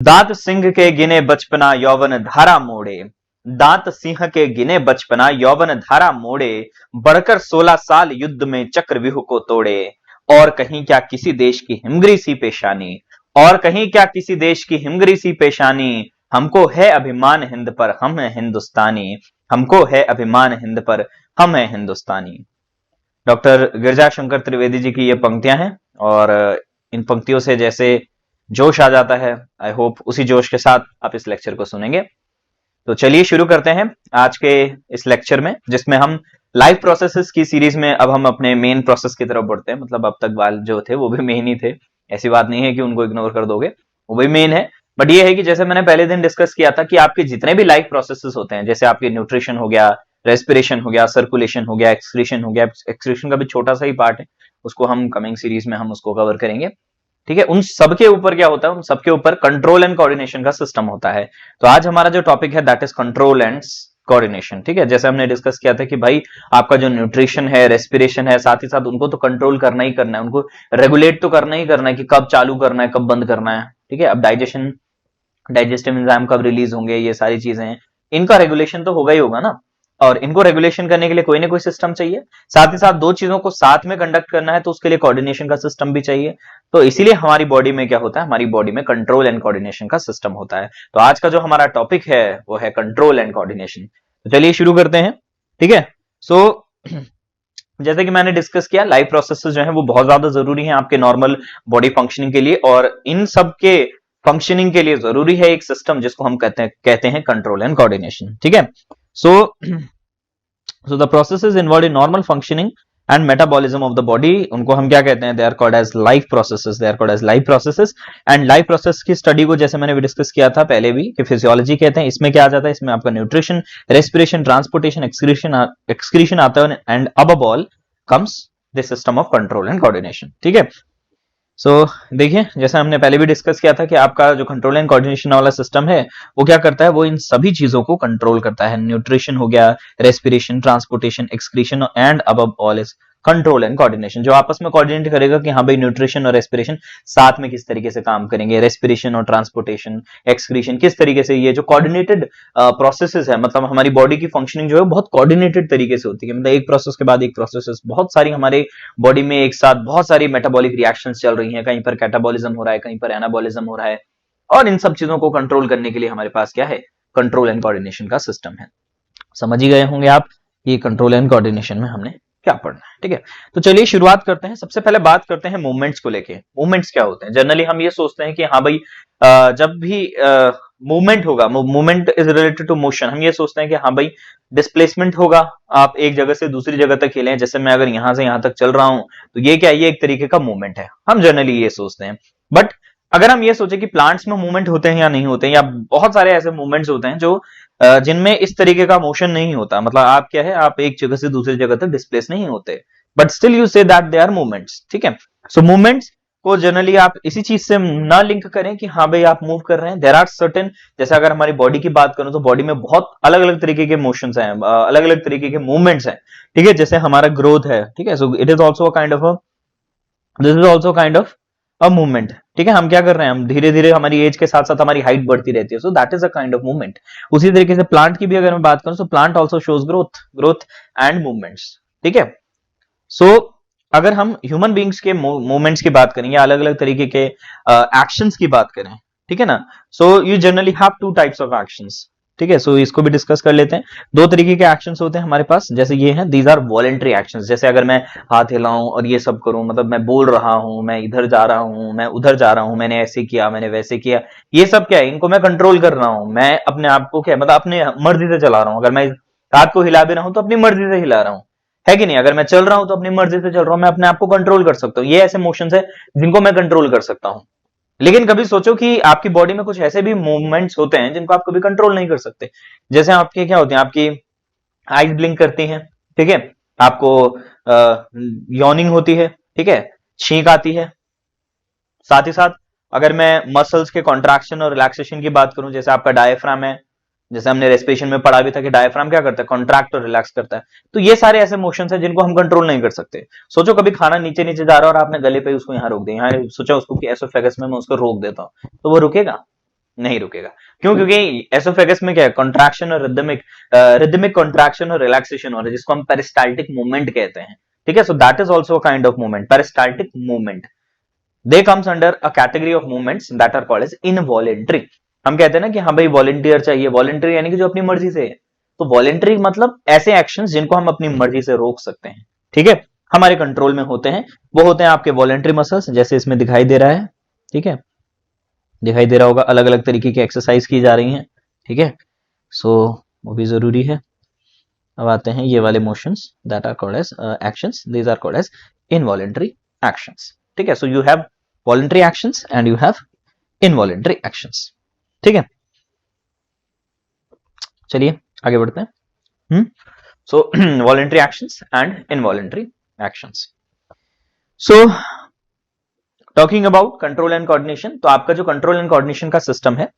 दांत सिंह के गिने बचपना यौवन धारा मोड़े, दांत सिंह के गिने बचपना यौवन धारा मोड़े, बढ़कर 16 साल युद्ध में चक्रव्यूह को तोड़े। और कहीं क्या किसी देश की हिमगिरी सी पेशानी, और कहीं क्या किसी देश की हिमगिरी सी पेशानी, हमको है अभिमान हिंद पर हम है हिंदुस्तानी, हमको है अभिमान हिंद पर हम है हिंदुस्तानी। डॉक्टर गिरजा शंकर त्रिवेदी जी की ये पंक्तियां हैं, और इन पंक्तियों से जैसे जोश आ जाता है, आई होप उसी जोश के साथ आप इस लेक्चर को सुनेंगे। तो चलिए शुरू करते हैं आज के इस लेक्चर में, जिसमें हम लाइफ प्रोसेसेस की सीरीज में अब हम अपने मेन प्रोसेस की तरफ बढ़ते हैं। मतलब अब तक वाल जो थे वो भी मेन ही थे, ऐसी बात नहीं है कि उनको इग्नोर कर दोगे, वो भी मेन है। बट ये है कि जैसे मैंने पहले दिन डिस्कस किया था कि आपके जितने भी लाइफ प्रोसेसेस होते हैं, जैसे आपके न्यूट्रिशन हो गया, रेस्पिरेशन हो गया, सर्कुलेशन हो गया, एक्सक्रीशन हो गया, एक्सक्रीशन का भी छोटा सा ही पार्ट है, उसको हम कमिंग सीरीज में हम उसको कवर करेंगे। ठीक है, उन सबके ऊपर क्या होता है, उन सबके ऊपर कंट्रोल एंड कोऑर्डिनेशन का सिस्टम होता है। तो आज हमारा जो टॉपिक है that is control and coordination. ठीक है, जैसे हमने डिस्कस किया था कि भाई आपका जो न्यूट्रिशन है, रेस्पिरेशन है, साथ ही साथ उनको तो कंट्रोल करना ही करना है, उनको रेगुलेट तो करना ही करना है कि कब चालू करना है, कब बंद करना है। ठीक है, अब डाइजेस्टिव एंजाइम कब रिलीज होंगे, ये सारी चीजें हैं, इनका रेगुलेशन तो होगा ही होगा ना। और इनको रेगुलेशन करने के लिए कोई ना कोई सिस्टम चाहिए, साथ ही साथ दो चीजों को साथ में कंडक्ट करना है तो उसके लिए कोऑर्डिनेशन का सिस्टम भी चाहिए। तो इसीलिए हमारी बॉडी में क्या होता है, हमारी बॉडी में कंट्रोल एंड कोऑर्डिनेशन का सिस्टम होता है। तो आज का जो हमारा टॉपिक है वो है कंट्रोल एंड कोऑर्डिनेशन। तो चलिए शुरू करते हैं। ठीक है, सो जैसे कि मैंने डिस्कस किया, लाइफ प्रोसेसेस जो है वो बहुत ज्यादा जरूरी है आपके नॉर्मल बॉडी फंक्शनिंग के लिए, और इन सब के फंक्शनिंग के लिए जरूरी है एक सिस्टम जिसको हम कहते हैं कंट्रोल एंड कोऑर्डिनेशन। ठीक है, so the processes involve in normal functioning and metabolism of the body, उनको हम क्या कहते हैं, they are called as life processes, they are called as life processes. And life process की स्टडी को जैसे मैंने भी डिस्कस किया था पहले भी कि फिजियोलॉजी कहते हैं। इसमें क्या आ जाता है, इसमें आपका न्यूट्रिशन, रेस्पिरेशन, ट्रांसपोर्टेशन, एक्सक्रीशन आता है, and above all comes the system of control and coordination. ठीक है, सो देखिए जैसे हमने पहले भी डिस्कस किया था कि आपका जो कंट्रोल एंड कोऑर्डिनेशन वाला सिस्टम है वो क्या करता है, वो इन सभी चीजों को कंट्रोल करता है। न्यूट्रिशन हो गया, respiration, transportation, excretion, and above all is control and coordination, जो आपस में कोऑर्डिनेट करेगा कि हाँ भाई न्यूट्रिशन और रेस्पिरेशन साथ में किस तरीके से काम करेंगे, रेस्पिरेशन और ट्रांसपोर्टेशन, एक्सक्रीशन किस तरीके से, ये जो कोऑर्डिनेटेड प्रोसेसेस है, मतलब हमारी बॉडी की फंक्शनिंग जो है बहुत कोऑर्डिनेटेड तरीके से होती है। मतलब एक प्रोसेस के बाद एक प्रोसेस, बहुत सारी हमारे बॉडी में एक साथ बहुत सारी मेटाबॉलिक रिएक्शंस चल रही हैं, कहीं पर कैटाबॉलिज्म हो रहा है, कहीं पर एनाबॉलिज्म हो रहा है, और इन सब चीजों को कंट्रोल करने के लिए हमारे पास क्या है, कंट्रोल एंड कोऑर्डिनेशन का सिस्टम है। समझ ही गए होंगे आप कि कंट्रोल एंड कोऑर्डिनेशन में हमने क्या पढ़ना है। ठीक है, तो चलिए शुरुआत करते हैं। सबसे पहले बात करते हैं मूवमेंट्स को लेके। मूवमेंट्स क्या होते हैं, जनरली हम ये सोचते हैं कि हाँ भाई जब भी मूवमेंट होगा, movement is related to motion, हम ये सोचते हैं कि हाँ भाई डिस्प्लेसमेंट होगा, आप एक जगह से दूसरी जगह तक खेलें, जैसे मैं अगर यहां से यहां तक चल रहा हूं तो ये क्या है, ये एक तरीके का मूवमेंट है, हम जनरली ये सोचते हैं। बट अगर हम ये सोचे कि प्लांट्स में मूवमेंट होते हैं या नहीं होते हैं, या बहुत सारे ऐसे मूवमेंट्स होते हैं जो जिनमें इस तरीके का मोशन नहीं होता, मतलब आप क्या है, आप एक जगह से दूसरी जगह तक डिस्प्लेस नहीं होते, but still you say that they are movements. ठीक है, सो मूवमेंट्स को जनरली आप इसी चीज से ना लिंक करें कि हाँ भाई आप मूव कर रहे हैं। देयर आर सर्टेन, जैसे अगर हमारी बॉडी की बात करूं तो बॉडी में बहुत अलग अलग तरीके के मोशंस हैं, अलग अलग तरीके के मूवमेंट्स हैं। ठीक है, जैसे हमारा ग्रोथ है, ठीक है, so it is also a kind of this is also kind of a movement. ठीक है, हम क्या कर रहे हैं, हम धीरे धीरे हमारी एज के साथ साथ हमारी हाइट बढ़ती रहती है, so that is a kind of movement. उसी तरीके से प्लांट की भी अगर मैं बात करूं तो plant also shows growth and movements. ठीक है, सो अगर हम ह्यूमन बींग्स के मूवमेंट्स की बात करें या अलग अलग तरीके के एक्शंस की बात करें, ठीक है ना, so you generally have two types of actions. ठीक है, सो इसको भी डिस्कस कर लेते हैं। दो तरीके के एक्शंस होते हैं हमारे पास, जैसे ये हैं, दीज आर वॉलेंट्री एक्शंस। जैसे अगर मैं हाथ हिलाऊं और ये सब करूं, मतलब मैं बोल रहा हूं, मैं इधर जा रहा हूं, मैं उधर जा रहा हूं, मैंने ऐसे किया, मैंने वैसे किया, ये सब क्या है, इनको मैं कंट्रोल कर रहा हूं। मैं अपने आप को क्या, मतलब अपने मर्जी से चला रहा हूं। अगर मैं हाथ को हिला भी रहा हूं तो अपनी मर्जी से हिला रहा हूं, है कि नहीं। अगर मैं चल रहा हूं तो अपनी मर्जी से चल रहा हूं, मैं अपने आप को कंट्रोल कर सकता हूं। ये ऐसे मोशंस है जिनको मैं कंट्रोल कर सकता हूं। लेकिन कभी सोचो कि आपकी बॉडी में कुछ ऐसे भी मूवमेंट्स होते हैं जिनको आप कभी कंट्रोल नहीं कर सकते। जैसे आपके क्या होते हैं, आपकी आईज ब्लिंक करती हैं, ठीक है, आपको यॉर्निंग होती है, ठीक है, छींक आती है। साथ ही साथ अगर मैं मसल्स के कॉन्ट्रैक्शन और रिलैक्सेशन की बात करूं, जैसे आपका डायफ्राम है, जैसे हमने रेस्पिरेशन में पढ़ा भी था कि डायफ्राम क्या करता है, कॉन्ट्रैक्ट और रिलैक्स करता है। तो ये सारे ऐसे मोशंस हैं जिनको हम कंट्रोल नहीं कर सकते। सोचो कभी खाना नीचे नीचे जा रहा है और आपने गले पे उसको यहाँ रोक दिया, यहाँ सोचा उसको कि एसोफेगस में मैं उसको रोक देता हूँ, तो वो रुकेगा नहीं रुकेगा। क्यों? क्योंकि एसोफेगस में क्या है, कॉन्ट्रैक्शन और रिदमिक कॉन्ट्रैक्शन और रिलैक्सेशन हो रहा है, जिसको हम पेरिस्टाल्टिक मूवमेंट कहते हैं। ठीक है, so that is also kind of movement, peristaltic movement. They comes under a category of movements that are called as involuntary. हम कहते हैं ना कि हाँ भाई वॉलेंटियर चाहिए, वॉलेंट्री यानी कि जो अपनी मर्जी से है। तो वॉलेंट्री मतलब ऐसे एक्शंस जिनको हम अपनी मर्जी से रोक सकते हैं। ठीक है, हमारे कंट्रोल में होते हैं। वो होते हैं आपके वॉलेंट्री मसल्स, जैसे इसमें दिखाई दे रहा है। ठीक है, दिखाई दे रहा होगा, अलग अलग तरीके की एक्सरसाइज की जा रही हैं। ठीक है, सो वो भी जरूरी है। अब आते हैं ये वाले motions that are called as actions, these are called as involuntary actions. ठीक है, so you have voluntary actions and you have involuntary actions. ठीक है, चलिए आगे बढ़ते हैं। So voluntary actions and involuntary actions. So talking about control and coordination, तो आपका जो कंट्रोल एंड कोऑर्डिनेशन का सिस्टम है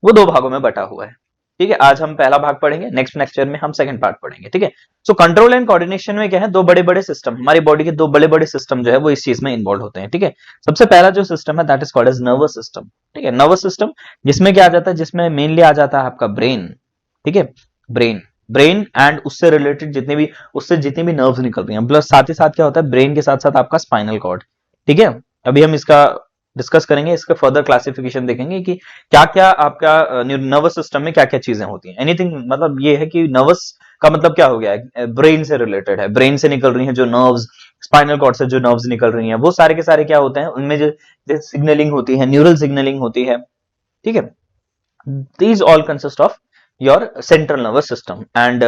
वो दो भागों में बटा हुआ है। ठीक है, आज हम पहला भाग पढ़ेंगे, नेक्स्ट लेक्चर में हम सेकंड पार्ट पढ़ेंगे। ठीक है, सो कंट्रोल एंड कोऑर्डिनेशन में क्या है, दो बड़े बड़े सिस्टम, हमारी बॉडी के दो बड़े बड़े सिस्टम जो है वो इस चीज में इन्वॉल्व होते हैं। ठीक है, सबसे पहला जो सिस्टम है that is called as nervous system. ठीक है, नर्वस सिस्टम जिसमें क्या आ जाता है, जिसमें मेनली आ जाता है आपका ब्रेन। ठीक है, ब्रेन एंड उससे रिलेटेड जितनी भी नर्व्स निकल रही हैं, प्लस साथ ही साथ क्या होता है, ब्रेन के साथ साथ आपका स्पाइनल कॉर्ड। ठीक है, अभी हम इसका डिस्कस करेंगे, इसका फर्दर क्लासिफिकेशन देखेंगे कि क्या क्या आपका नर्वस सिस्टम में क्या क्या चीजें होती हैं। एनीथिंग मतलब ये है कि नर्वस का मतलब क्या हो गया है, ब्रेन से रिलेटेड है, ब्रेन से निकल रही हैं जो नर्व्स, स्पाइनल कॉर्ड से जो नर्व्स निकल रही हैं, वो सारे के सारे क्या होते हैं, उनमें जो सिग्नलिंग होती है, न्यूरल सिग्नलिंग होती है। ठीक है, these all consist of your central nervous system and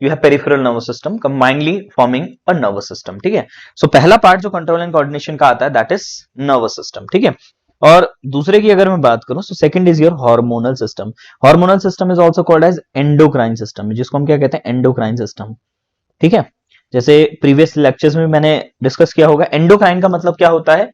you have peripheral nervous system combinedly forming a nervous system. ठीक है, सो पहला पार्ट जो कंट्रोल एंड कोऑर्डिनेशन का आता है दैट इज नर्वस सिस्टम। ठीक है, और दूसरे की अगर मैं बात करूं तो second is your hormonal system. Hormonal system is also called as endocrine system, जिसको हम क्या कहते हैं, एंडोक्राइन सिस्टम। ठीक है, जैसे प्रीवियस लेक्चर्स में मैंने डिस्कस किया होगा, एंडोक्राइन का मतलब क्या होता है।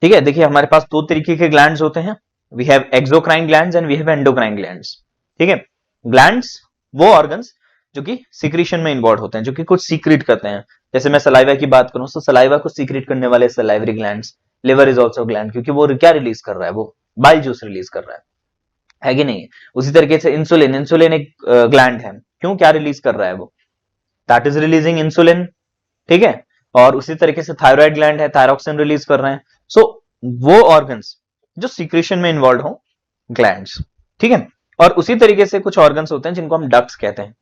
ठीक है, देखिए हमारे पास दो तरीके के ग्लैंड्स होते हैं, we have exocrine glands and we have endocrine glands. ठीक है, ग्लैंड्स वो ऑर्गन्स जो कि सीक्रेशन में इन्वॉल्व होते हैं, जो कि कुछ सीक्रेट करते हैं। जैसे मैं सलाइवा की बात करूं तो सलाइवा को सीक्रेट करने वाले salivary glands. Liver is also gland, क्योंकि वो क्या रिलीज कर रहा है, वो बाइल जूस रिलीज कर रहा है कि नहीं। उसी तरीके से इंसुलिन एक ग्लैंड है, क्यों, क्या रिलीज कर रहा है वो, दैट इज रिलीजिंग इंसुलिन। ठीक है, और उसी तरीके से थायराइड ग्लैंड है, थायरोक्सिन रिलीज कर रहे हैं। सो वो ऑर्गन्स जो सीक्रेशन में इन्वॉल्व हो, ग्लैंड्स। ठीक है, और उसी तरीके से कुछ ऑर्गन्स होते हैं जिनको हम डक्ट्स कहते हैं।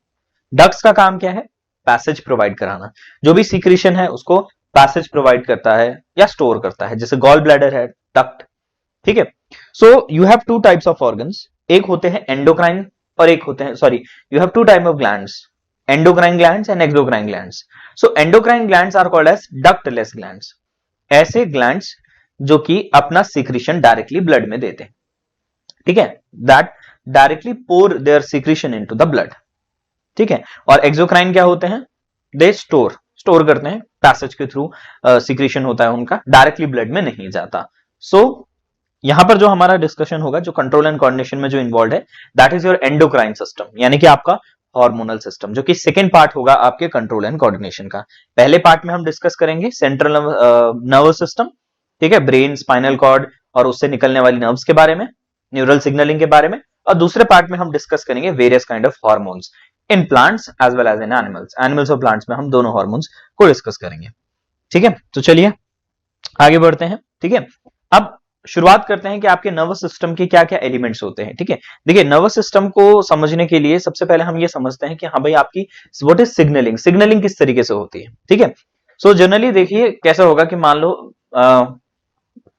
डक्ट्स का काम क्या है, पैसेज प्रोवाइड कराना, जो भी सीक्रेशन है उसको पैसेज प्रोवाइड करता है या स्टोर करता है, जैसे गॉल ब्लैडर है, डक्ट। ठीक है, so you have two types of organs, एक होते हैं एंडोक्राइन और एक होते हैं, sorry, you have two type of glands, endocrine glands and exocrine glands. So endocrine glands are called as ductless glands. ऐसे glands जो कि अपना secretion directly blood में देते हैं। ठीक है, that directly pour their secretion into the blood. ठीक है, और exocrine क्या होते हैं, they store करते हैं, पैसेज के थ्रू secretion होता है उनका, डायरेक्टली ब्लड में नहीं जाता। सो यहां पर जो हमारा डिस्कशन होगा, जो कंट्रोल एंड कोऑर्डिनेशन में जो इन्वॉल्व है, that is your endocrine system, यानी कि आपका हार्मोनल सिस्टम, जो कि सेकेंड पार्ट होगा आपके कंट्रोल एंड कोऑर्डिनेशन का। पहले पार्ट में हम डिस्कस करेंगे सेंट्रल नर्वस सिस्टम, ठीक है, ब्रेन, स्पाइनल कॉर्ड और उससे निकलने वाली नर्व्स के बारे में, न्यूरल सिग्नलिंग के बारे में, और दूसरे पार्ट में हम डिस्कस करेंगे various kind of hormones in plants as well as in animals और प्लांट्स में हम दोनों हार्मोन्स को डिस्कस करेंगे। ठीक है, तो चलिए आगे बढ़ते हैं। ठीक है, अब शुरुआत करते हैं कि आपके नर्वस सिस्टम के क्या क्या एलिमेंट्स होते हैं। ठीक है, देखिए नर्वस सिस्टम को समझने के लिए सबसे पहले हम ये समझते हैं कि हाँ भाई आपकी व्हाट इज सिग्नलिंग किस तरीके से होती है। ठीक है, सो जनरली देखिए कैसा होगा कि मान लो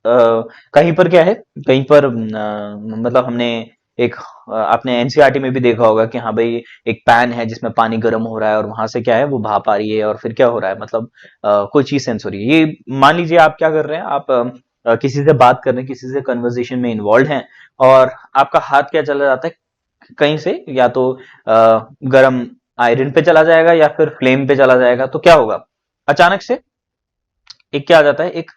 कहीं पर क्या है, कहीं पर मतलब हमने एक आपने एनसीईआरटी में भी देखा होगा कि हाँ भाई एक पैन है जिसमें पानी गर्म हो रहा है और वहां से क्या है वो भाप आ रही है और फिर क्या हो रहा है, मतलब कोई चीज सेंस हो रही है। ये मान लीजिए आप क्या कर रहे हैं, आप किसी से बात कर रहे हैं, किसी से कन्वर्सेशन में इन्वॉल्व हैं और आपका हाथ क्या चला जाता है कहीं से, या तो गर्म आयरन पे चला जाएगा या फिर फ्लेम पे चला जाएगा, तो क्या होगा, अचानक से एक क्या आ जाता है, एक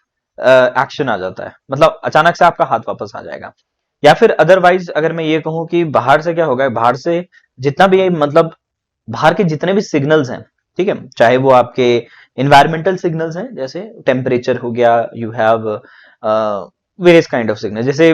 एक्शन आ जाता है, मतलब अचानक से आपका हाथ वापस आ जाएगा। या फिर अदरवाइज अगर मैं ये कहूं कि बाहर से क्या होगा, बाहर से जितना भी मतलब बाहर के जितने भी सिग्नल्स हैं, ठीक है, चाहे वो आपके इन्वायरमेंटल सिग्नल्स हैं, जैसे टेम्परेचर हो गया, you have various kind of signal, जैसे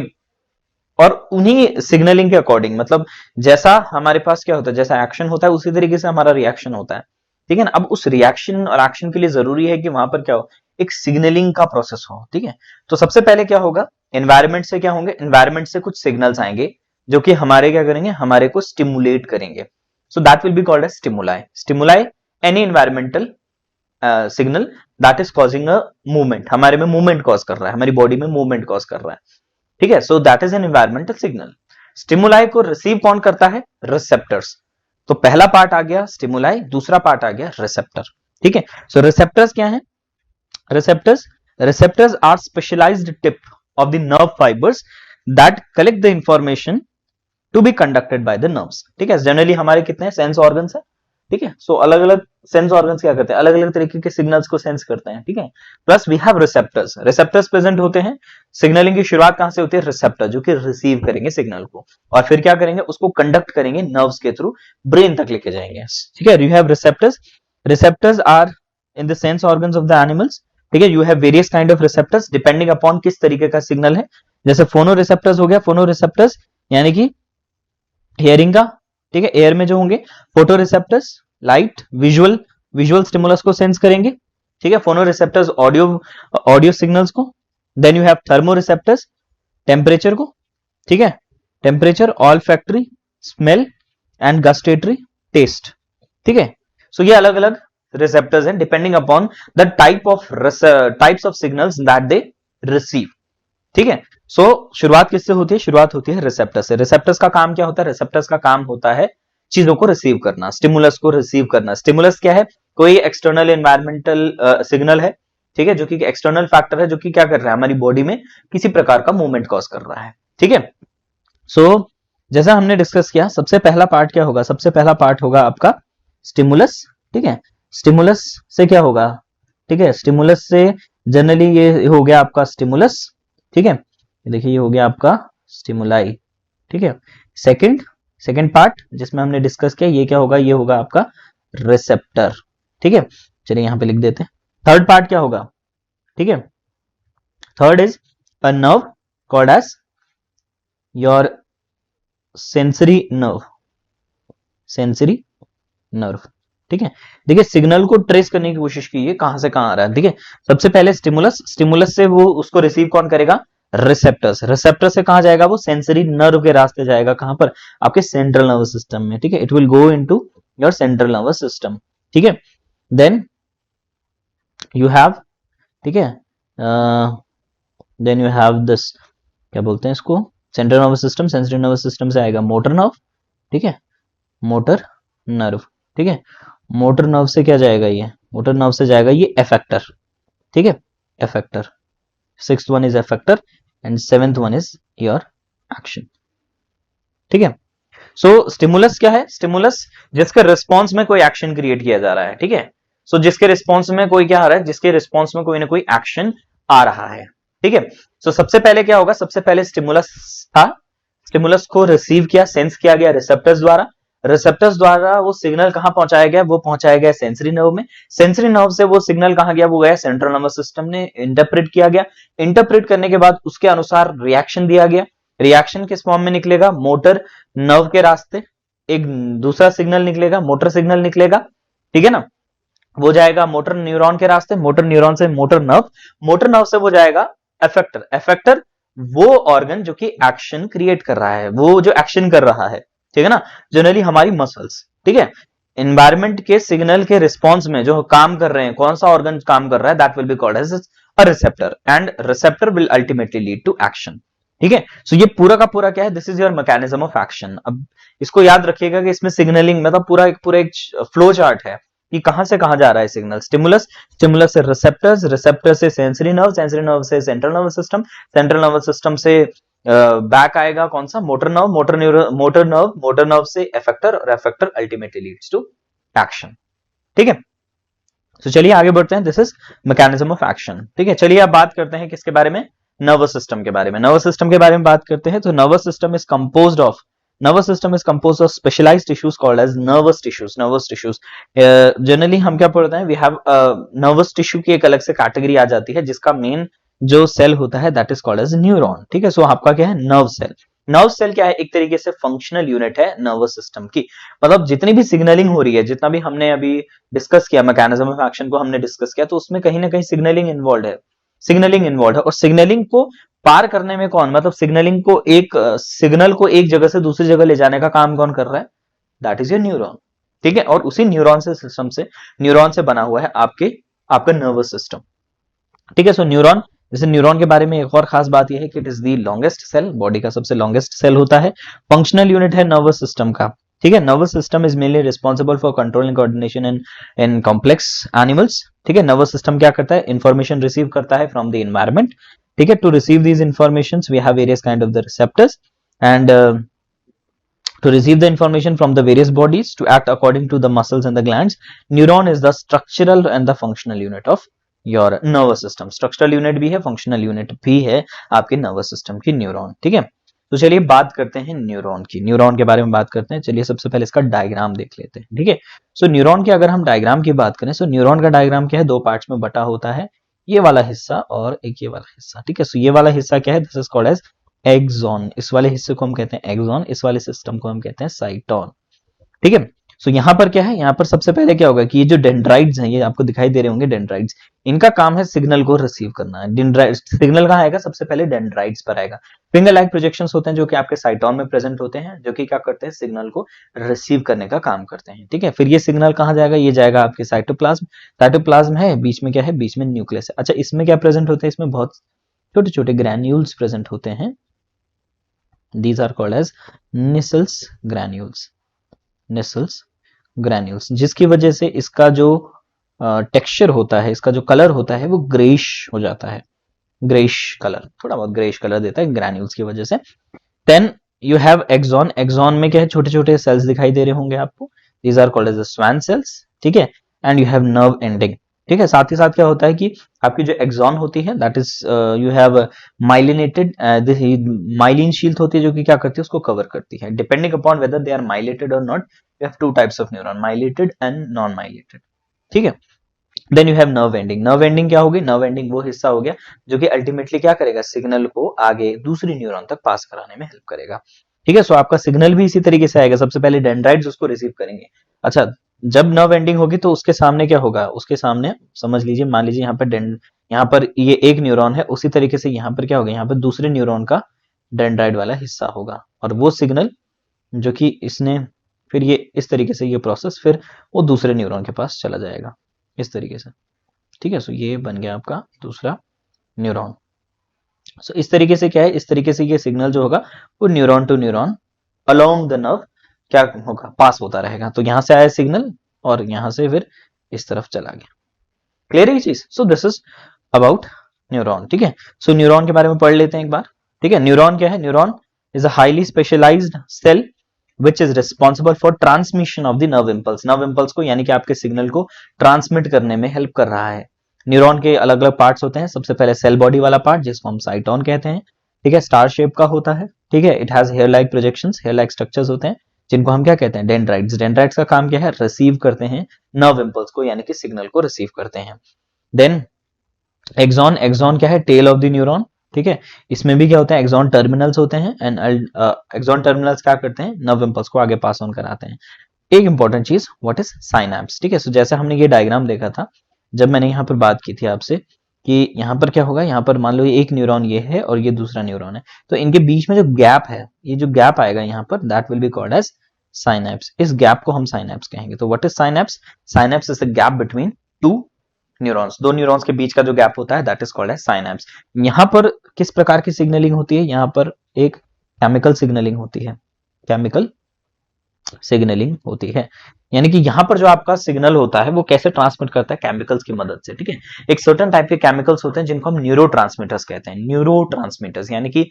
और उन्हीं सिग्नलिंग के अकॉर्डिंग, मतलब जैसा हमारे पास क्या होता है, जैसा एक्शन होता है उसी तरीके से हमारा रिएक्शन होता है, ठीक है ना। अब उस रिएक्शन और एक्शन के लिए जरूरी है कि वहां पर क्या हो, एक सिग्नलिंग का प्रोसेस हो, ठीक है। तो सबसे पहले क्या होगा, एनवायरमेंट से क्या होंगे, एनवायरमेंट से कुछ सिग्नल्स आएंगे जो कि हमारे क्या करेंगे, हमारे को स्टिमुलेट करेंगे। So that will be called as stimuli. Stimuli any environmental signal that is causing a movement, हमारे में मूवमेंट कॉज कर रहा है, हमारी बॉडी में मूवमेंट कॉज कर रहा है, ठीक है। So that is an environmental signal. Stimuli को रिसीव कौन करता है, रिसेप्टर्स। तो पहला पार्ट आ गया स्टिमुलाई, दूसरा पार्ट आ गया रिसेप्टर, ठीक है। सो रिसेप्टर्स क्या है, receptors are specialized tip of the nerve fibers that collect the information to be conducted by the nerves, ठीक है। जनरली हमारे कितने सेंस ऑर्गन्स है, ठीक है। सो अलग अलग सेंस ऑर्गन्स क्या करते हैं, अलग अलग तरीके के सिग्नल्स को सेंस करते हैं, ठीक है। Plus we have receptors, receptors present होते हैं। सिग्नलिंग की शुरुआत कहां से होती है, रिसेप्टर, जो कि रिसीव करेंगे सिग्नल को और फिर क्या करेंगे, उसको कंडक्ट करेंगे नर्व्स के थ्रू, ब्रेन तक लेके जाएंगे, ठीक है। You have receptors, receptors are in the sense organs of the animals, ठीक है। You have various kind of receptors depending upon किस तरीके का सिग्नल है। जैसे फोनो रिसेप्टर्स हो गया, फोनो रिसेप्टर्स यानी कि हियरिंग का, ठीक है, एयर में जो होंगे। Photo receptors light visual stimulus को सेंस करेंगे, ठीक है। फोनो रिसेप्टर्स ऑडियो सिग्नल्स को। Then you have thermo receptors temperature को, ठीक है, temperature, olfactory smell and gustatory taste, ठीक है। सो ये अलग अलग रिसेप्टर्स हैं depending upon the types of signals that they receive, ठीक है। सो शुरुआत किससे होती है, शुरुआत होती है रिसेप्टर से। रिसेप्टर्स का काम क्या होता है, रिसेप्टर्स का काम होता है चीजों को रिसीव करना, स्टिमुलस को रिसीव करना। स्टिमुलस क्या है, कोई एक्सटर्नल एनवायरमेंटल सिग्नल है, ठीक है, जो कि एक्सटर्नल फैक्टर है, जो कि क्या कर रहा है, हमारी बॉडी में किसी प्रकार का मूवमेंट कॉज कर रहा है, ठीक है। सो जैसा हमने डिस्कस किया, सबसे पहला पार्ट क्या होगा, सबसे पहला पार्ट होगा आपका स्टिमुलस, ठीक है। स्टिमुलस से क्या होगा, ठीक है, स्टिमुलस से जनरली ये हो गया आपका स्टिमुलस, ठीक है। देखिए ये हो गया आपका स्टिमुलाई, ठीक है। सेकंड पार्ट जिसमें हमने डिस्कस किया, ये क्या होगा, ये होगा आपका रिसेप्टर, ठीक है। चलिए यहां पे लिख देते हैं। थर्ड पार्ट क्या होगा, ठीक है, third is a nerve called as your sensory nerve, ठीक है। देखिए सिग्नल को ट्रेस करने की कोशिश कीजिए कहां से कहां आ रहा है, ठीक है। सबसे पहले स्टिमुलस से वो उसको रिसीव कौन करेगा, रिसेप्टर से कहां जाएगा, वो सेंसरी नर्व के रास्ते जाएगा, कहां पर, आपके सेंट्रल नर्वस सिस्टम में, ठीक है। It will go into your central nervous system, ठीक है। देन यू हैव, ठीक है, देन यू हैव दिस, क्या बोलते हैं इसको, central nervous system, sensory nervous system से आएगा मोटर नर्व, ठीक है, मोटर नर्व, ठीक है। मोटर नर्व से क्या जाएगा, ये मोटर नर्व से जाएगा ये एफेक्टर, ठीक है, एफेक्टर। Sixth one is एफेक्टर and seventh one is your action, ठीक है। सो स्टिमुलस क्या है, स्टिमुलस जिसके रिस्पॉन्स में कोई एक्शन क्रिएट किया जा रहा है, ठीक है। सो जिसके रिस्पॉन्स में कोई क्या आ रहा है, जिसके रिस्पॉन्स में कोई ना कोई एक्शन आ रहा है, ठीक है। सो सबसे पहले क्या होगा, सबसे पहले स्टिमुलस था, स्टिमुलस को रिसीव किया, सेंस किया गया रिसेप्टर्स द्वारा, रिसेप्टर्स द्वारा वो सिग्नल कहां पहुंचाया गया, वो पहुंचाया गया सेंसरी नर्व में, सेंसरी नर्व से वो सिग्नल कहां गया, वो गया सेंट्रल नर्वस सिस्टम ने, इंटरप्रेट किया गया, इंटरप्रेट करने के बाद उसके अनुसार रिएक्शन दिया गया, रिएक्शन किस फॉर्म में निकलेगा, मोटर नर्व के रास्ते एक दूसरा सिग्नल निकलेगा, मोटर सिग्नल निकलेगा, ठीक है ना। वो जाएगा मोटर न्यूरॉन के रास्ते, मोटर न्यूरॉन से मोटर नर्व से वो जाएगा एफेक्टर वो ऑर्गन जो कि एक्शन क्रिएट कर रहा है, वो जो एक्शन कर रहा है, ठीक है ना, जनरली हमारी मसल्स, ठीक है। एनवायरमेंट के सिग्नल के रिस्पॉन्स में जो काम कर रहे हैं, कौन सा ऑर्गन काम कर रहा है, that will be called as a receptor and receptor will ultimately lead to action, ठीक है। सो ये पूरा का पूरा क्या है, this is your mechanism of action. अब इसको याद रखिएगा कि इसमें सिग्नलिंग मतलब पूरा एक फ्लो चार्ट है कि कहां से कहां जा रहा है सिग्नल। स्टिमुलस से रिसेप्टर से सेंसरी नर्व से सेंट्रल नर्वस सिस्टम से बैक आएगा कौन सा, मोटर नर्व से एफेक्टर और effector ultimately leads to action, ठीक है। तो चलिए आगे बढ़ते हैं, this is mechanism of action, ठीक है। चलिए अब बात करते हैं किसके बारे में, नर्वस सिस्टम के बारे में। नर्वस सिस्टम के बारे में बात करते हैं तो nervous system is composed of specialized tissues called as nervous tissues। Generally हम क्या पढ़ते हैं, वी हैव नर्वस टिश्यू की एक अलग से कैटेगरी आ जाती है जिसका मेन जो सेल होता है that is called as neuron, ठीक है। सो आपका क्या है, नर्व सेल। नर्व सेल क्या है, एक तरीके से फंक्शनल यूनिट है नर्वस सिस्टम की। मतलब जितनी भी सिग्नलिंग हो रही है, जितना भी हमने अभी डिस्कस किया, मैकेनिज्म ऑफ एक्शन को हमने डिस्कस किया, तो उसमें कहीं ना कहीं सिग्नलिंग इन्वॉल्व है, सिग्नलिंग इन्वॉल्व है। और सिग्नलिंग को पार करने में कौन, मतलब सिग्नलिंग को एक सिग्नल को एक जगह से दूसरी जगह ले जाने का काम कौन कर रहा है, दैट इज योर न्यूरॉन। ठीक है, और उसी न्यूरॉन से सिस्टम से न्यूरॉन से बना हुआ है आपका नर्वस सिस्टम। ठीक है, सो न्यूरॉन, जैसे न्यूरॉन के बारे में एक और खास बात यह है कि it is the longest cell, body का सबसे लॉन्गेस्ट सेल होता है, फंक्शनल यूनिट है नर्वस सिस्टम का। ठीक है, nervous system is mainly responsible for control and coordination in complex animals. ठीक है, नर्वस सिस्टम क्या करता है, इंफॉर्मेशन रिसीव करता है फ्रॉम द एनवायरमेंट। ठीक है, to receive these information we have various kind of the receptors and to receive the information from the various bodies to act according to the muscles and the glands. Neuron is the structural and the functional unit of your nervous system. Structural unit भी है, functional unit भी है आपके nervous system की neuron. ठीक है, तो चलिए बात करते हैं न्यूरॉन की, न्यूरॉन के बारे में बात करते हैं। चलिए सबसे पहले इसका डायग्राम देख लेते हैं। ठीक है, सो न्यूरॉन की अगर हम डायग्राम की बात करें, सो न्यूरॉन का डायग्राम क्या है, दो पार्ट्स में बटा होता है, ये वाला हिस्सा और एक ये वाला हिस्सा। ठीक है, सो ये वाला हिस्सा क्या है, this is called as axon, इस वाले हिस्से को हम कहते हैं एक्सॉन, इस वाले सिस्टम को हम कहते हैं साइटोन। ठीक है, सो यहां पर क्या है, यहां पर सबसे पहले क्या होगा कि ये जो डेंड्राइट्स हैं, ये आपको दिखाई दे रहे होंगे डेंड्राइट्स, इनका काम है सिग्नल को रिसीव करना है। डेंड्राइट्स सिग्नल कहां आएगा, सबसे पहले डेंड्राइट्स पर आएगा। फिंगर लाइक प्रोजेक्शंस होते हैं जो कि आपके साइटोन में प्रेजेंट होते हैं, जो कि क्या करते हैं, सिग्नल को रिसीव करने का काम करते हैं। ठीक है, फिर ये सिग्नल कहां जाएगा, ये जाएगा आपके साइटोप्लाज्म। साइटोप्लाज्म है, बीच में क्या है, बीच में न्यूक्लियस है। अच्छा, इसमें क्या प्रेजेंट होते हैं, इसमें बहुत छोटे छोटे ग्रैन्यूल्स प्रेजेंट होते हैं, these are called as Nissls granules, Nissls granules, जिसकी वजह से इसका जो टेक्सचर होता है, इसका जो कलर होता है वो ग्रेइश हो जाता है, ग्रेइश कलर, थोड़ा बहुत ग्रेइश कलर देता है ग्रैन्यूल्स की वजह से। Then you have axon, axon में क्या है, छोटे छोटे सेल्स दिखाई दे रहे होंगे आपको, these are called as the Schwann cells। ठीक है, and you have nerve ending. ठीक है, साथ ही साथ क्या होता है कि आपकी जो एक्सॉन होती है, that is you have myelinated, myelin shield होती है जो कि क्या करती है, उसको कवर करती है। Depending upon whether they are myelinated और not, you have two types of neuron, myelinated and non myelinated. ठीक है, then you have nerve ending. Nerve ending क्या होगी, नर्व एंडिंग वो हिस्सा हो गया जो कि अल्टीमेटली क्या करेगा, सिग्नल को आगे दूसरी न्यूरॉन तक पास कराने में हेल्प करेगा। ठीक है, सो आपका सिग्नल भी इसी तरीके से आएगा, सबसे पहले डेंड्राइट्स उसको रिसीव करेंगे। अच्छा, जब नर्व एंडिंग होगी तो उसके सामने क्या होगा, उसके सामने समझ लीजिए, मान लीजिए यहाँ पर ये एक न्यूरॉन है, उसी तरीके से यहाँ पर क्या होगा, यहाँ पर दूसरे न्यूरॉन का डेंड्राइट वाला हिस्सा होगा, और वो सिग्नल जो कि इसने फिर ये इस तरीके से ये प्रोसेस फिर वो दूसरे न्यूरॉन के पास चला जाएगा इस तरीके से। ठीक है, सो ये बन गया आपका दूसरा न्यूरॉन। सो इस तरीके से क्या है, इस तरीके से ये सिग्नल जो होगा वो neuron to neuron along the nerve क्या होगा, पास होता रहेगा। तो यहां से आया सिग्नल और यहां से फिर इस तरफ चला गया। क्लियर है ये चीज, so this is about neuron. ठीक है, सो न्यूरॉन के बारे में पढ़ लेते हैं एक बार। ठीक है, न्यूरॉन क्या है, neuron is a highly specialised cell which is responsible for transmission of the nerve impulse, nerve impulse को यानी कि आपके सिग्नल को ट्रांसमिट करने में हेल्प कर रहा है। न्यूरॉन के अलग अलग पार्ट्स होते हैं, सबसे पहले सेल बॉडी वाला पार्ट जिसको हम साइटोन कहते हैं। ठीक है, स्टार शेप का होता है। ठीक है, it has hair like projections, hair like structures होते हैं जिनको हम क्या कहते हैं, डेंड्राइट्स। डेंड्राइट्स का काम क्या है, रिसीव करते हैं नर्व इंपल्स को यानी कि सिग्नल को रिसीव करते हैं। देन एक्सॉन, एक्सॉन क्या है, टेल ऑफ द न्यूरॉन। ठीक है, इसमें भी क्या होता है, एक्सॉन टर्मिनल्स होते हैं एंड एक्सॉन टर्मिनल्स क्या करते हैं, नर्व इंपल्स को आगे पास ऑन कराते हैं। एक इंपॉर्टेंट चीज, व्हाट इज साइनैप्स। ठीक है, सो जैसे हमने ये डायग्राम देखा था जब मैंने यहाँ पर बात की थी आपसे कि यहाँ पर क्या होगा, यहाँ पर मान लो एक न्यूरॉन ये है और ये दूसरा न्यूरॉन है, तो इनके बीच में जो गैप है, ये जो गैप आएगा यहाँ पर, that will be called as synapse. इस गैप को हम साइनैप्स कहेंगे। तो what is synapse, synapse is the gap between two neurons, दो न्यूरॉन्स के बीच का जो गैप होता है that is called as synapse. यहाँ पर किस प्रकार की सिग्नलिंग होती है, यहाँ पर एक केमिकल सिग्नलिंग होती है, केमिकल सिग्नलिंग होती है, यानी कि यहाँ पर जो आपका सिग्नल होता है वो कैसे ट्रांसमिट करता है, केमिकल्स की मदद से। ठीक है, एक सर्टेन टाइप के केमिकल्स होते हैं जिनको हम न्यूरोट्रांसमीटर्स कहते हैं, न्यूरोट्रांसमीटर्स यानी कि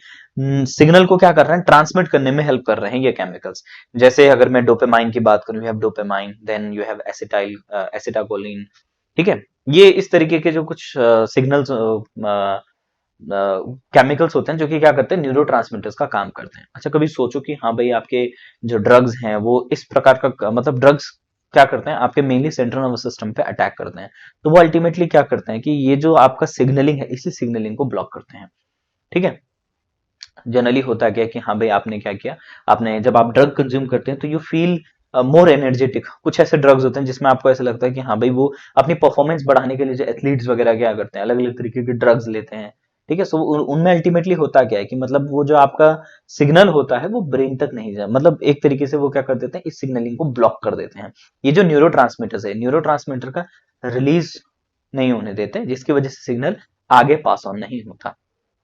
सिग्नल को क्या कर रहे हैं, ट्रांसमिट करने में हेल्प कर रहे हैं ये केमिकल्स। जैसे अगर मैं डोपामाइन की बात करूं, you have dopamine, then you have acetyl, ठीक है, ये इस तरीके के जो कुछ सिग्नल्स केमिकल्स होते हैं जो कि क्या करते हैं, न्यूरोट्रांसमीटर्स का काम करते हैं। अच्छा, कभी सोचो कि हाँ भाई आपके जो ड्रग्स हैं वो इस प्रकार का, मतलब ड्रग्स क्या करते हैं, आपके मेनली सेंट्रल नर्वस सिस्टम पे अटैक करते हैं, तो वो अल्टीमेटली क्या करते हैं कि ये जो आपका सिग्नलिंग है इसी सिग्नलिंग को ब्लॉक करते हैं। ठीक है, जनरली होता क्या है कि हाँ भाई आपने क्या किया, आपने जब आप ड्रग कंज्यूम करते हैं तो यू फील मोर एनर्जेटिक। कुछ ऐसे ड्रग्स होते हैं जिसमें आपको ऐसा लगता है कि हाँ भाई वो अपनी परफॉर्मेंस बढ़ाने के लिए जो एथलीट्स वगैरह क्या करते हैं, अलग अलग तरीके के ड्रग्स लेते हैं, ठीक है। सो उनमें अल्टीमेटली होता क्या है कि मतलब वो जो आपका सिग्नल होता है वो ब्रेन तक नहीं जा, मतलब एक तरीके से वो क्या कर देते हैं, इस सिग्नलिंग को ब्लॉक कर देते हैं। ये जो न्यूरोट्रांसमीटर्स है, न्यूरोट्रांसमीटर का रिलीज नहीं होने देते, जिसकी वजह से सिग्नल आगे पास ऑन नहीं होता,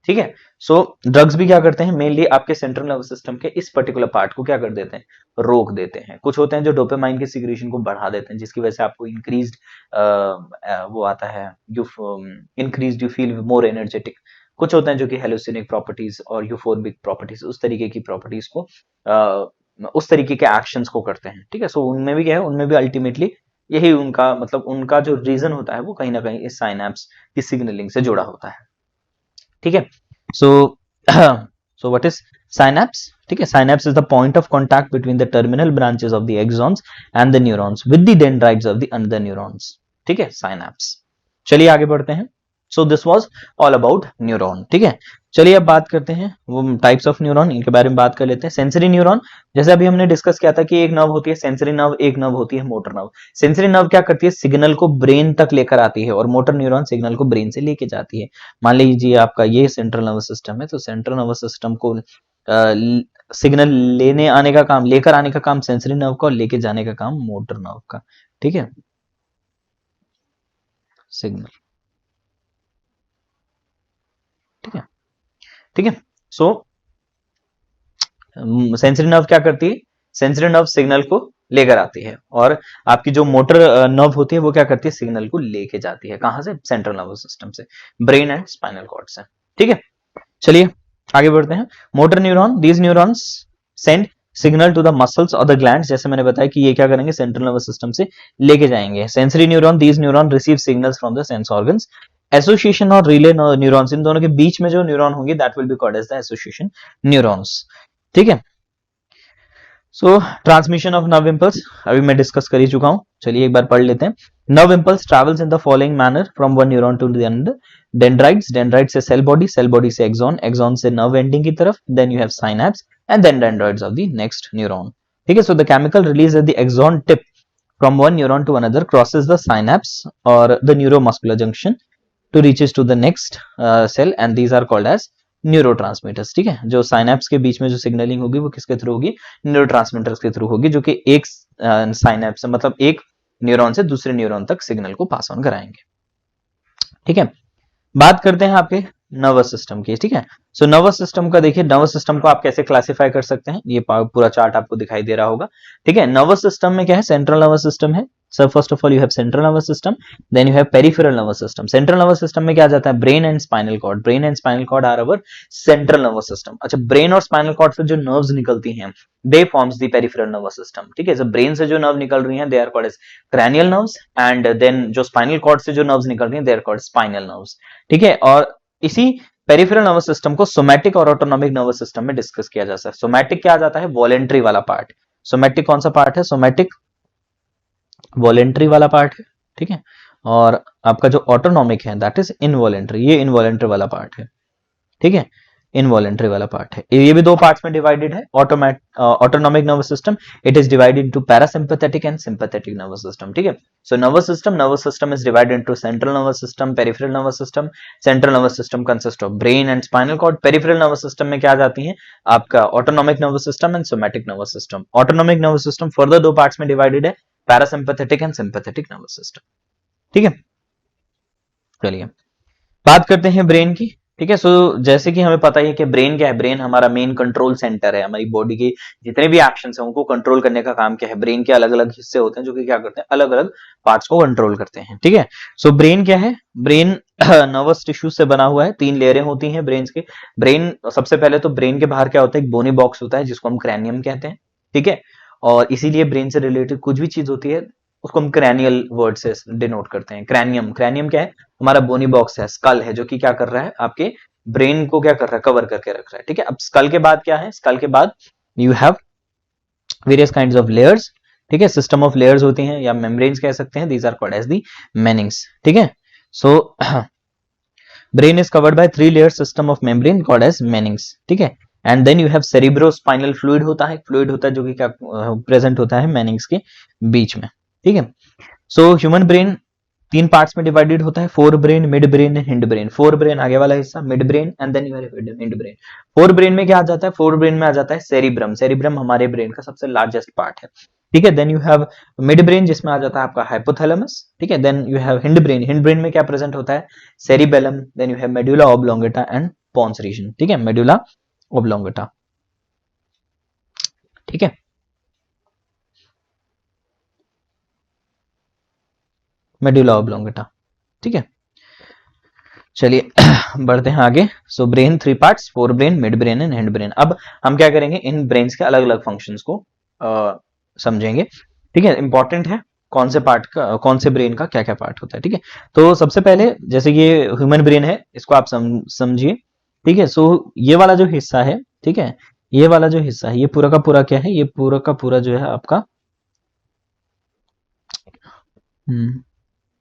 ठीक है। सो ड्रग्स भी क्या करते हैं, मेनली आपके सेंट्रल नर्वस सिस्टम के इस पर्टिकुलर पार्ट को क्या कर देते हैं, रोक देते हैं। कुछ होते हैं जो डोपामाइन की सिक्रीशन को बढ़ा देते हैं, जिसकी वजह से आपको इंक्रीज्ड वो आता है, you increased, you feel more energetic. कुछ होते हैं जो कि हेलुसिनिक प्रॉपर्टीज और यूफोरिक प्रॉपर्टीज, उस तरीके की प्रॉपर्टीज को उस तरीके के एक्शंस को करते हैं, ठीक है। सो उनमें भी क्या है, उनमें भी अल्टीमेटली यही उनका मतलब उनका जो रीजन होता है वो कहीं ना कहीं इस साइनैप्स की सिग्नलिंग से जुड़ा होता है, ठीक है। So so what is synapse, ठीक है। Synapse is the point of contact between the terminal branches of the axons and the neurons with the dendrites of the another neurons, ठीक है, साइनैप्स। चलिए आगे बढ़ते हैं। So this was all about neuron, ठीक है। चलिए अब बात करते हैं वो टाइप्स ऑफ न्यूरॉन, इनके बारे में बात कर लेते हैं। सेंसरी न्यूरॉन, जैसे अभी हमने डिस्कस किया था कि एक नर्व होती है सेंसरी नर्व, एक नर्व होती है मोटर नर्व। सेंसरी नर्व क्या करती है, सिग्नल को ब्रेन तक लेकर आती है, और मोटर न्यूरॉन सिग्नल को ब्रेन से लेके जाती है। मान लीजिए आपका ये सेंट्रल नर्वस सिस्टम है, तो सेंट्रल नर्वस सिस्टम को सिग्नल लेने आने का काम, लेकर आने का काम सेंसरी नर्व का, और लेके जाने का काम मोटर नर्व का, ठीक है। सिग्नल, ठीक है, ठीक है। सो सेंसरी नर्व क्या करती है, सेंसरी नर्व सिग्नल को लेकर आती है, और आपकी जो मोटर नर्व होती है वो क्या करती है, सिग्नल को लेके जाती है। कहां से, सेंट्रल नर्वस सिस्टम से, ब्रेन एंड स्पाइनल कॉर्ड से, ठीक है। चलिए आगे बढ़ते हैं। Motor neuron, these neurons send signal to the muscles और द ग्लैंड्स, जैसे मैंने बताया कि ये क्या करेंगे, सेंट्रल नर्वस सिस्टम से लेके जाएंगे। Sensory neuron, these neuron receive signals from the sense organs. Association और रिले न्यूरॉन्स, इन दोनों के बीच में जो न्यूरॉन होंगे that will be called as the association neurons, ठीक है। So transmission of nerve impulse अभी मैं डिस्कस कर ही चुका हूं, चलिए एक बार पढ़ लेते हैं। Nerve impulse travels in the following manner from one neuron to the another. Dendrites, dendrite से सेल बॉडी, सेल बॉडी से एक्सॉन, एक्सॉन से नर्व एंडिंग की तरफ, then you have synapse and then dendrites of the next neuron, ठीक है। So the chemical release at the axon tip from one neuron to another crosses the synapse or the neuromuscular junction to reaches to the next cell and these are called as neurotransmitters, ठीक है। जो synapse के बीच में जो signalling होगी वो किसके थ्रू होगी, न्यूरोट्रांसमीटर्स के थ्रू होगी, जो कि एक साइनैप्स मतलब एक न्यूरॉन से दूसरे न्यूरॉन तक सिग्नल को पास ऑन कराएंगे, ठीक है। बात करते हैं आपके नर्वस सिस्टम की, ठीक है। सो नर्वस सिस्टम का देखिए, नर्वस सिस्टम को आप कैसे क्लासिफाई कर सकते हैं, ये पूरा चार्ट आपको दिखाई दे रहा होगा, ठीक है। नर्वस सिस्टम में क्या है, सेंट्रल नर्वस सिस्टम है। So first of all you have central nervous system, then you have peripheral nervous system. Central nervous system में क्या जाता है, brain and spinal cord, brain and spinal cord are our central nervous system. अच्छा, brain और spinal cord से जो nerves निकलती हैं they forms the peripheral nervous system, ठीक है। जब ब्रेन से जो नर्व निकल रही हैं they are called as cranial nerves, and then जो स्पाइनल कॉर्ड से जो नर्व्स निकल रही हैं they are called spinal nerves, ठीक है। और इसी पेरिफेरल नर्वस सिस्टम को सोमैटिक और ऑटोनॉमिक नर्वस सिस्टम में डिस्कस किया जा सकता है। सोमैटिक क्या आ जाता है, वॉलेंट्री वाला पार्ट। सोमैटिक कौन सा पार्ट है, सोमैटिक वॉलेंट्री वाला पार्ट है, ठीक है। और आपका जो ऑटोनॉमिक है दैट इज इनवॉलेंट्री, ये इनवॉलेंट्री वाला पार्ट है, ठीक है, इनवॉलेंट्री वाला पार्ट है। ये भी दो पार्ट्स में डिवाइडेड है। Autonomic nervous system it is divided into parasympathetic and sympathetic nervous system, ठीक है। So nervous system is divided into central nervous system, peripheral nervous system. Central nervous system consist of brain and spinal cord. Peripheral nervous system में क्या जाती है, आपका autonomic nervous system and somatic nervous system. Autonomic nervous system further दो parts में divided है, parasympathetic and sympathetic nervous system, ठीक है। चलिए बात करते हैं ब्रेन की, ठीक है। सो जैसे कि हमें पता है कि ब्रेन क्या है, ब्रेन हमारा मेन कंट्रोल सेंटर है। हमारी बॉडी के जितने भी एक्शंस हैं उनको कंट्रोल करने का काम क्या है, ब्रेन के अलग अलग हिस्से होते हैं जो कि क्या करते हैं, अलग अलग पार्ट्स को कंट्रोल करते हैं, ठीक है। सो ब्रेन क्या है, ब्रेन नर्वस टिश्यू से बना हुआ है, तीन लेयरें होती हैं ब्रेन के। ब्रेन सबसे पहले तो ब्रेन के बाहर क्या होता है, एक बोनी बॉक्स होता है जिसको हम क्रैनियम कहते हैं, ठीक है। और इसीलिए ब्रेन से रिलेटेड कुछ भी चीज होती है उसको हम क्रैनियल वर्ड से डिनोट करते हैं। क्रैनियम, क्रैनियम क्या है, हमारा बोनी बॉक्स है, स्कल है, जो कि क्या कर रहा है, आपके ब्रेन को क्या कर रहा है, कवर करके रख रहा है, ठीक है। अब स्कल के बाद क्या है, स्कल के बाद you have various kinds of layers, ठीक है। सिस्टम ऑफ लेयर्स होती हैं या मेम्ब्रेन्स कह सकते हैं, these are called as the meninges, ठीक है। So brain is covered by 3 layer system of membrane called as meninges, ठीक है। And then you have cerebrospinal fluid होता है, जो कि क्या प्रेजेंट होता है मेनिंग्स के बीच में, ठीक है। सो ह्यूमन ब्रेन 3 पार्ट्स में डिवाइडेड होता है, fore brain, mid brain and hind brain. Fore brain आगे वाला हिस्सा, mid brain and then your hind brain. Fore brain में क्या आ जाता है? फोर ब्रेन में आ जाता है सेरिब्रम। सेरिब्रम हमारे ब्रेन का सबसे लार्जेस्ट पार्ट है, ठीक है। Then you have mid brain जिसमें आ जाता है आपका हाइपोथैलेमस, ठीक है। Then you have hind brain. Hind brain में क्या प्रेजेंट होता है? Cerebellum. Then you have medulla oblongata and pons region, ठीक है, मेडुला ऑब्लोंगेटा, ठीक है। मेडुला ऑब्लोंगेटा, ठीक है। चलिए बढ़ते हैं आगे। So brain 3 parts, four brain, mid brain and hind brain. अब हम क्या करेंगे, इन ब्रेन्स के अलग अलग फंक्शंस को समझेंगे, ठीक है। इंपॉर्टेंट है कौन से पार्ट का, कौन से ब्रेन का क्या क्या पार्ट होता है, ठीक है। तो सबसे पहले जैसे ये ह्यूमन ब्रेन है, इसको आप समझिए, ठीक है। सो ये वाला जो हिस्सा है, ठीक है, ये वाला जो हिस्सा है, ये पूरा का पूरा क्या है? ये पूरा का पूरा जो है आपका,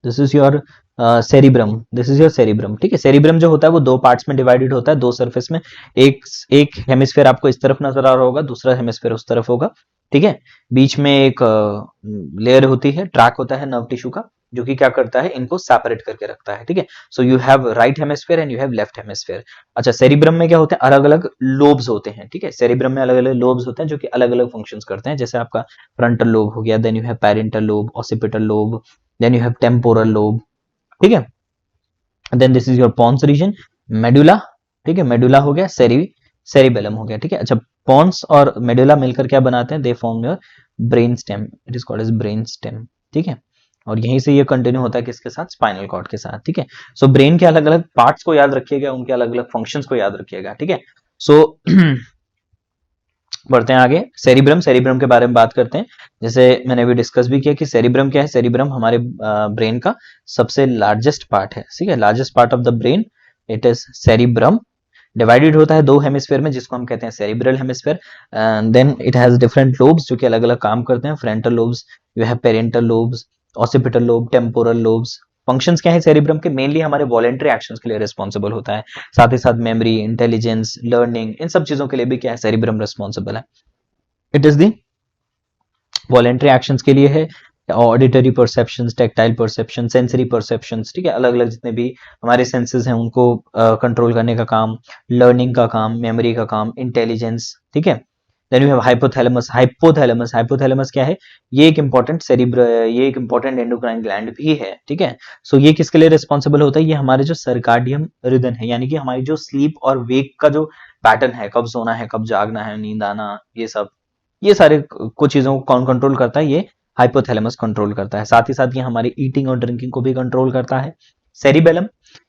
this is your cerebrum, this is your cerebrum, ठीक है। सेरिब्रम जो होता है वो दो पार्ट्स में डिवाइडेड होता है, दो सरफेस में। एक एक हेमिस्फेयर आपको इस तरफ नजर आ रहा होगा, दूसरा हेमिस्फेयर उस तरफ होगा, ठीक है। बीच में एक लेयर होती है, ट्रैक होता है नर्व टिश्यू का, जो कि क्या करता है, इनको सेपरेट करके रखता है, ठीक है। So you have right hemisphere and you have left hemisphere. अच्छा, सेरिब्रम में क्या होते हैं? अलग अलग लोब्स होते हैं, ठीक है। सेरिब्रम में अलग अलग लोब्स होते हैं जो कि अलग अलग फंक्शंस करते हैं, जैसे आपका फ्रंटल लोब हो गया, then you have parietal lobe, occipital lobe, then you have temporal lobe, ठीक है। Then this is your pons region, medulla, ठीक है। मेडुला हो गया, सेरिबेलम हो गया, ठीक है। अच्छा, पॉन्स और मेडुला मिलकर क्या बनाते हैं? They form your brain stem, it is called as brain stem, ठीक है। और यहीं से ये कंटिन्यू होता है किसके साथ? स्पाइनल कॉर्ड के साथ, ठीक है। सो ब्रेन के अलग अलग पार्ट्स को याद रखिएगा, उनके अलग अलग फंक्शंस को याद रखिएगा, ठीक है। सो बढ़ते हैं आगे। सेरिब्रम, सेरिब्रम के बारे में बात करते हैं। जैसे मैंने अभी डिस्कस भी किया कि सेरिब्रम क्या है। सेरिब्रम हमारे ब्रेन का सबसे लार्जेस्ट पार्ट है, ठीक है, largest part of the brain, it is cerebrum. Divided होता है दो हेमिस्फेयर में, जिसको हम कहते हैं cerebral hemisphere. Then it has different lobes जो कि अलग अलग काम करते हैं। Frontal lobes, you have parietal lobes, occipital lobe, temporal lobes. Functions क्या है सेरिब्रम के? मेनली हमारे वॉलेंटरी एक्शंस के लिए रिस्पॉन्सिबल होता है, साथ ही साथ मेमोरी, इंटेलिजेंस, लर्निंग, इन सब चीजों के लिए भी क्या है, सेरिब्रम रिस्पॉन्सिबल है। It is the voluntary actions के लिए है, auditory perceptions, tactile perception, sensory perceptions, ठीक है, अलग अलग जितने भी हमारे सेंसेस हैं उनको कंट्रोल करने का काम, लर्निंग का काम, मेमोरी का काम, इंटेलिजेंस, ठीक है। Then you have hypothalamus. Hypothalamus, hypothalamus क्या है? ये एक इंपॉर्टेंट ये एक इंपॉर्टेंट एंडोक्राइन ग्लैंड भी है, ठीक है। सो ये किसके लिए रिस्पॉन्सिबल होता है? ये हमारे जो सर्काडियम रिदम है, यानी कि हमारी जो स्लीप और वेक का जो पैटर्न है, कब सोना है, कब जागना है, नींद आना, ये सब, ये सारे कुछ चीजों को कौन कंट्रोल करता है? ये हाइपोथैलेमस कंट्रोल करता है। साथ ही साथ ये हमारी ईटिंग और ड्रिंकिंग को भी कंट्रोल करता है। सेरिबेलम,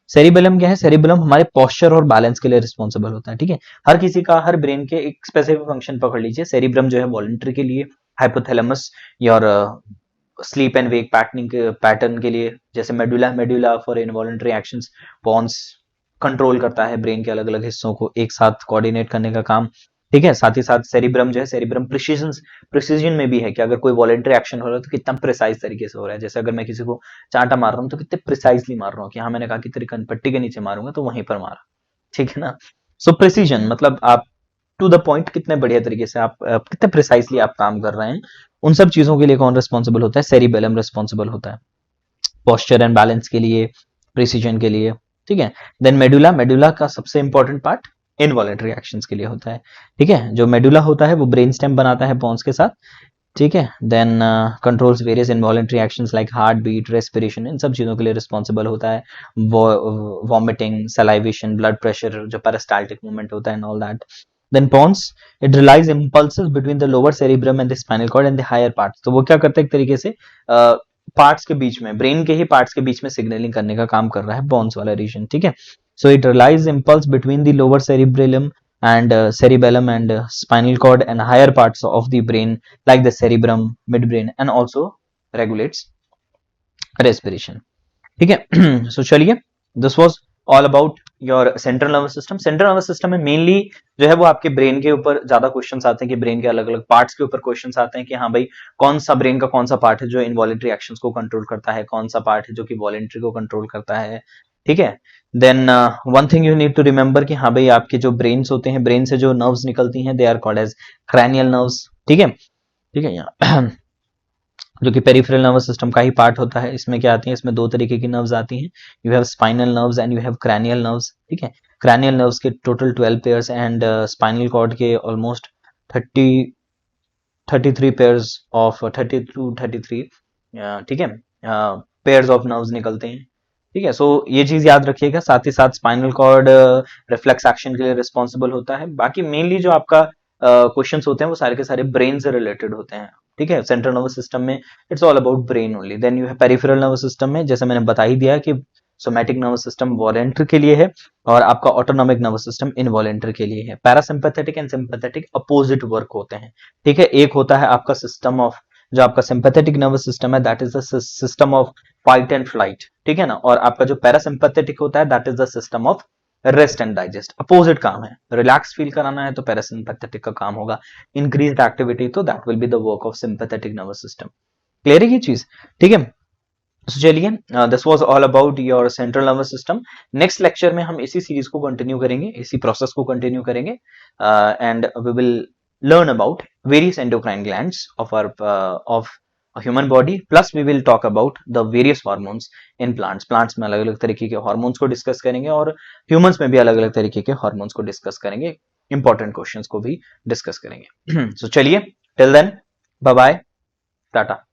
सेरिबेलम क्या है? सेरिबेलम हमारे पोस्चर और बैलेंस के लिए रिस्पॉन्सिबल होता है, ठीक है। हर किसी का, हर ब्रेन के एक स्पेसिफिक फंक्शन पकड़ लीजिए। सेरिब्रम जो है वॉलेंट्री के लिए, हाइपोथैलेमस और स्लीप एंड वेक पैटर्न के लिए, जैसे medulla, medulla for involuntary actions, pons control करता है ब्रेन के अलग अलग हिस्सों को एक साथ कोऑर्डिनेट करने का काम, ठीक है। साथ ही साथ सेरिब्रम जो है, सेरिब्रम प्रिसीजन में भी है कि अगर कोई वॉलेंट्री एक्शन हो रहा है तो कितना प्रिसाइज तरीके से हो रहा है। जैसे अगर मैं किसी को चांटा मार रहा हूँ तो कितने प्रिसाइजली मार रहा हूँ, कि हाँ मैंने कहा कि तेरी कनपट्टी के नीचे मारूंगा तो वहीं पर मारा, ठीक है ना। सो प्रिसीजन मतलब आप टू द पॉइंट, कितने बढ़िया तरीके से आप कितने प्रिसाइजली आप काम कर रहे हैं, उन सब चीजों के लिए कौन रिस्पॉन्सिबल होता है? सेरिबेलम रिस्पॉन्सिबल होता है, पोस्चर एंड बैलेंस के लिए, प्रिसीजन के लिए, ठीक है। देन मेडुला, मेडुला का सबसे इंपॉर्टेंट पार्ट इनवॉलेंट्री एक्शंस के लिए होता है, ठीक है। जो मेडुला होता है वो ब्रेन स्टेम बनाता है पॉन्स के साथ, ठीक है। Then controls various involuntary actions like heart beat, respiration, इन सब चीजों के लिए रिस्पॉन्सिबल होता है। वॉमिटिंग, सलाइवेशन, ब्लड प्रेशर, जो पेरिस्टाल्टिक मूवमेंट होता है and all that. Then pons, it relies impulses between the lower cerebrum and the spinal cord and the higher parts. तो वो क्या करता है एक तरीके से पार्ट्स के बीच में, ब्रेन के ही पार्ट्स के बीच में सिग्नलिंग करने का काम कर रहा है पॉन्स वाला रीजन, ठीक है। So it relays impulse between the lower cerebellum and cerebellum and spinal cord and higher parts of the brain like the cerebrum, midbrain and also regulates respiration, ठीक है। सो चलिए, this was all about your central nervous system. Central nervous system में mainly जो है वो आपके brain के ऊपर ज्यादा क्वेश्चंस आते हैं, कि ब्रेन के अलग अलग पार्ट्स के ऊपर क्वेश्चंस आते हैं कि हाँ भाई कौन सा ब्रेन का कौन सा पार्ट है जो इनवॉलेंट्री एक्शंस को कंट्रोल करता है, कौन सा पार्ट है जो कि वॉलेंट्री को कंट्रोल करता है, ठीक है। Then one thing you need to remember कि हाँ भाई आपके जो ब्रेन्स होते हैं, ब्रेन से जो नर्व्स निकलती हैं, they are called as cranial nerves. ठीक है, ठीक है, यहाँ जो कि पेरिफेरल नर्वस सिस्टम का ही पार्ट होता है। इसमें क्या आती है, इसमें दो तरीके की नर्व्स आती हैं, you have spinal nerves and you have cranial nerves. ठीक है, क्रैनियल नर्व्स के total 12 pairs and spinal cord के ऑलमोस्ट 33 पेयर्स ऑफ 32-33, ठीक है, पेयर्स ऑफ नर्व्स निकलते हैं। ठीक है, सो ये चीज याद रखिएगा। साथ ही साथ स्पाइनल कॉर्ड रिफ्लेक्स एक्शन के लिए रिस्पॉन्सिबल होता है। बाकी मेनली जो आपका क्वेश्चंस होते हैं वो सारे के सारे ब्रेन से रिलेटेड होते हैं। ठीक है, सेंट्रल नर्वस सिस्टम में it's all about brain only. Then you है पेरिफेरल नर्वस सिस्टम में, जैसे मैंने बता ही दिया कि सोमैटिक नर्वस सिस्टम वॉलेंट्री के लिए है और आपका ऑटोनॉमिक नर्वस सिस्टम इनवॉलेंट्री के लिए है। Parasympathetic and sympathetic opposite work होते हैं। ठीक है, एक होता है आपका सिस्टम ऑफ, जो आपका सिंपैथेटिक नर्वस सिस्टम है that is the system of fight and flight. ठीक है ना, और आपका जो पैरासिम्पैथेटिक होता है that is the system of rest and digest. Opposite काम है, रिलैक्स फील कराना है तो पैरासिम्पैथेटिक का काम होगा, इंक्रीज्ड एक्टिविटी तो that will be the work of sympathetic nervous system. Clear है ये चीज? ठीक है, तो चलिए this was all about your central nervous system. Next lecture में हम इसी सीरीज को कंटिन्यू करेंगे, इसी प्रोसेस को कंटिन्यू करेंगे and we will learn about various endocrine glands of a human body, plus we will talk about the various hormones in plants में अलग अलग तरीके के हार्मोन्स को डिस्कस करेंगे और ह्यूमंस में भी अलग अलग तरीके के हार्मोन्स को डिस्कस करेंगे, इंपॉर्टेंट क्वेश्चंस को भी डिस्कस करेंगे। सो चलिए, till then, bye bye, Tata.